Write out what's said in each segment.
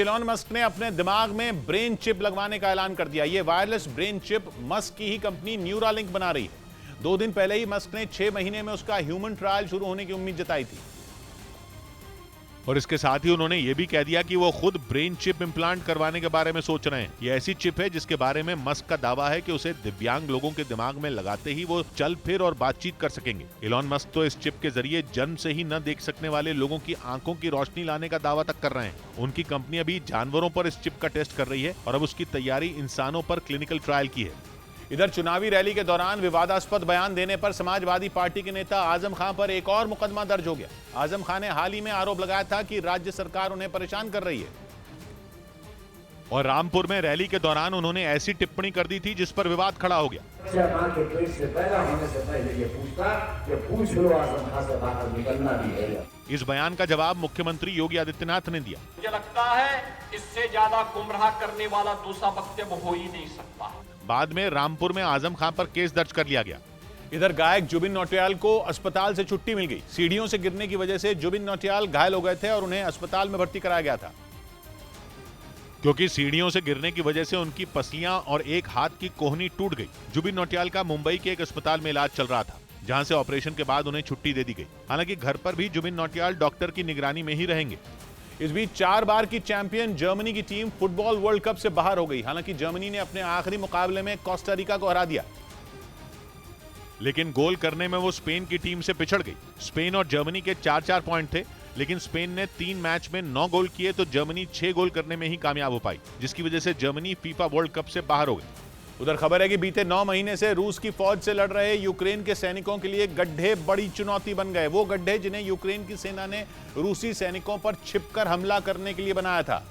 Elon Musk ने अपने दिमाग में ब्रेन चिप लगवाने का ऐलान कर दिया। यह वायरलेस ब्रेन चिप मस्क की ही कंपनी न्यूरालिंक बना रही है। 2 दिन पहले ही मस्क ने 6 महीने में उसका ह्यूमन ट्रायल शुरू होने की उम्मीद जताई थी। और इसके साथ ही उन्होंने ये भी कह दिया कि वो खुद ब्रेन चिप इम्प्लांट करवाने के बारे में सोच रहे हैं। ये ऐसी चिप है जिसके बारे में मस्क का दावा है कि उसे दिव्यांग लोगों के दिमाग में लगाते ही वो चल फिर और बातचीत कर सकेंगे। इलॉन मस्क तो इस चिप के जरिए जन्म से ही न देख सकने वाले लोगों की आंखों की रोशनी लाने का दावा तक कर रहे हैं। उनकी कंपनी अभी जानवरों पर इस चिप का टेस्ट कर रही है और अब उसकी तैयारी इंसानों पर क्लिनिकल ट्रायल की है। इधर चुनावी रैली के दौरान विवादास्पद बयान देने पर समाजवादी पार्टी के नेता आजम खान पर एक और मुकदमा दर्ज हो गया। आजम खान ने हाल ही में आरोप लगाया था कि राज्य सरकार उन्हें परेशान कर रही है और रामपुर में रैली के दौरान उन्होंने ऐसी टिप्पणी कर दी थी जिस पर विवाद खड़ा हो गया। मां के पेट से पैदा होने से पहले ये पूछता कि पूछ लो आजम खान से बाहर निकलना भी है। इस बयान का जवाब मुख्यमंत्री योगी आदित्यनाथ ने दिया। मुझे लगता है इससे ज्यादा गुमराह करने वाला दूसरा वक्तव्य हो ही नहीं सकता। बाद में रामपुर में आजम खान पर केस दर्ज कर लिया गया। इधर गायक जुबिन नौटियाल को अस्पताल से छुट्टी मिल गई। सीढ़ियों से गिरने की वजह से जुबिन नौटियाल घायल हो गए थे और उन्हें अस्पताल में भर्ती कराया गया था। क्योंकि सीढ़ियों से गिरने की वजह से उनकी पसलियां और एक हाथ की कोहनी टूट गई। जुबिन नौटियाल का मुंबई के एक अस्पताल में इलाज चल रहा था, जहां से ऑपरेशन के बाद उन्हें छुट्टी दे दी गई। हालांकि घर पर भी जुबिन नौटियाल डॉक्टर की निगरानी में ही रहेंगे। इस बीच 4 बार की चैंपियन जर्मनी की टीम फुटबॉल वर्ल्ड कप से बाहर हो गई। हालांकि जर्मनी ने अपने आखिरी मुकाबले में कोस्टा रिका को हरा दिया, लेकिन गोल करने में वो स्पेन की टीम से पिछड़ गई। स्पेन और जर्मनी के 4-4 पॉइंट थे, लेकिन स्पेन ने 3 मैच में 9 गोल किए तो जर्मनी 6 गोल करने में ही कामयाब हो पाई, जिसकी वजह से जर्मनी फीफा वर्ल्ड कप से बाहर हो गई। उधर खबर है कि बीते 9 महीने से रूस की फौज से लड़ रहे यूक्रेन के सैनिकों के लिए गड्ढे बड़ी चुनौती बन गए। वो गड्ढे जिन्हें यूक्रेन की सेना ने रूसी सैनिकों पर छिपकर हमला करने के लिए बनाया था,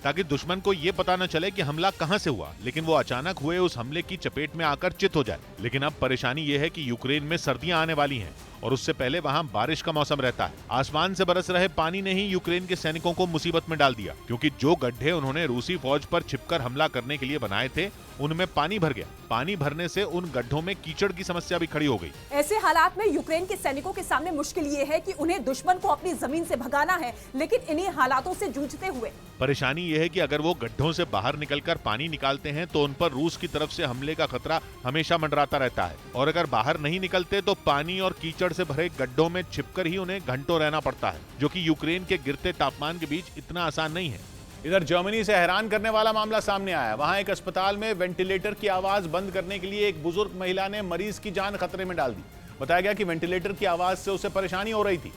ताकि दुश्मन को यह पता न चले कि हमला कहां से हुआ, लेकिन वो अचानक हुए उस हमले की चपेट में आकर चित हो जाए। लेकिन अब परेशानी यह है कि यूक्रेन में सर्दियां आने वाली हैं और उससे पहले वहां बारिश का मौसम रहता है। आसमान से बरस रहे पानी ने ही यूक्रेन के सैनिकों को मुसीबत में डाल दिया, क्योंकि जो गड्ढे उन्होंने रूसी फौज पर छिपकर हमला करने के लिए बनाए थे उनमें पानी भर गया। पानी भरने से उन गड्ढों में कीचड़ की समस्या भी खड़ी हो गई। ऐसे हालात में यूक्रेन के सैनिकों के सामने मुश्किल ये है कि उन्हें दुश्मन को अपनी जमीन से भगाना है, लेकिन इन्हीं हालातों से जूझते हुए परेशानी यह है कि अगर वो गड्ढों से बाहर निकलकर पानी निकालते हैं तो उन पर रूस की तरफ से हमले का खतरा हमेशा मंडराता रहता है, और अगर बाहर नहीं निकलते तो पानी और कीचड़ से भरे गड्ढों में छिपकर ही उन्हें घंटों रहना पड़ता है, जो कि यूक्रेन के गिरते तापमान के बीच इतना आसान नहीं है। इधर जर्मनी से हैरान करने वाला मामला सामने आया। वहां एक अस्पताल में वेंटिलेटर की आवाज बंद करने के लिए एक बुजुर्ग महिला ने मरीज की जान खतरे में डाल दी। बताया गया कि वेंटिलेटर की आवाज से उसे परेशानी हो रही थी,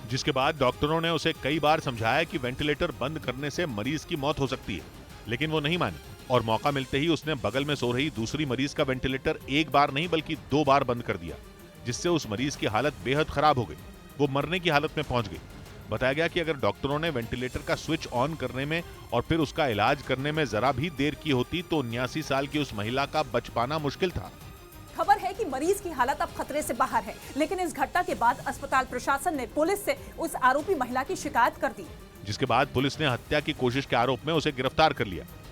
जिसके बाद डॉक्टरों ने उसे कई बार समझाया कि वेंटिलेटर बंद करने से मरीज की मौत हो सकती है, लेकिन वो नहीं मानी और मौका मिलते ही उसने बगल में सो रही दूसरी मरीज का वेंटिलेटर एक बार नहीं बल्कि 2 बार बंद कर दिया, जिससे उस मरीज की हालत बेहद खराब हो गई। वो मरने की हालत में पहुंच गई। बताया गया कि अगर डॉक्टरों ने वेंटिलेटर का स्विच ऑन करने में और फिर उसका इलाज करने में जरा भी देर की होती तो 79 साल की उस महिला का बच पाना मुश्किल था। खबर है कि मरीज की हालत अब खतरे से बाहर है, लेकिन इस घटना के बाद अस्पताल प्रशासन ने पुलिस से उस आरोपी महिला की शिकायत कर दी, जिसके बाद पुलिस ने हत्या की कोशिश के आरोप में उसे गिरफ्तार कर लिया।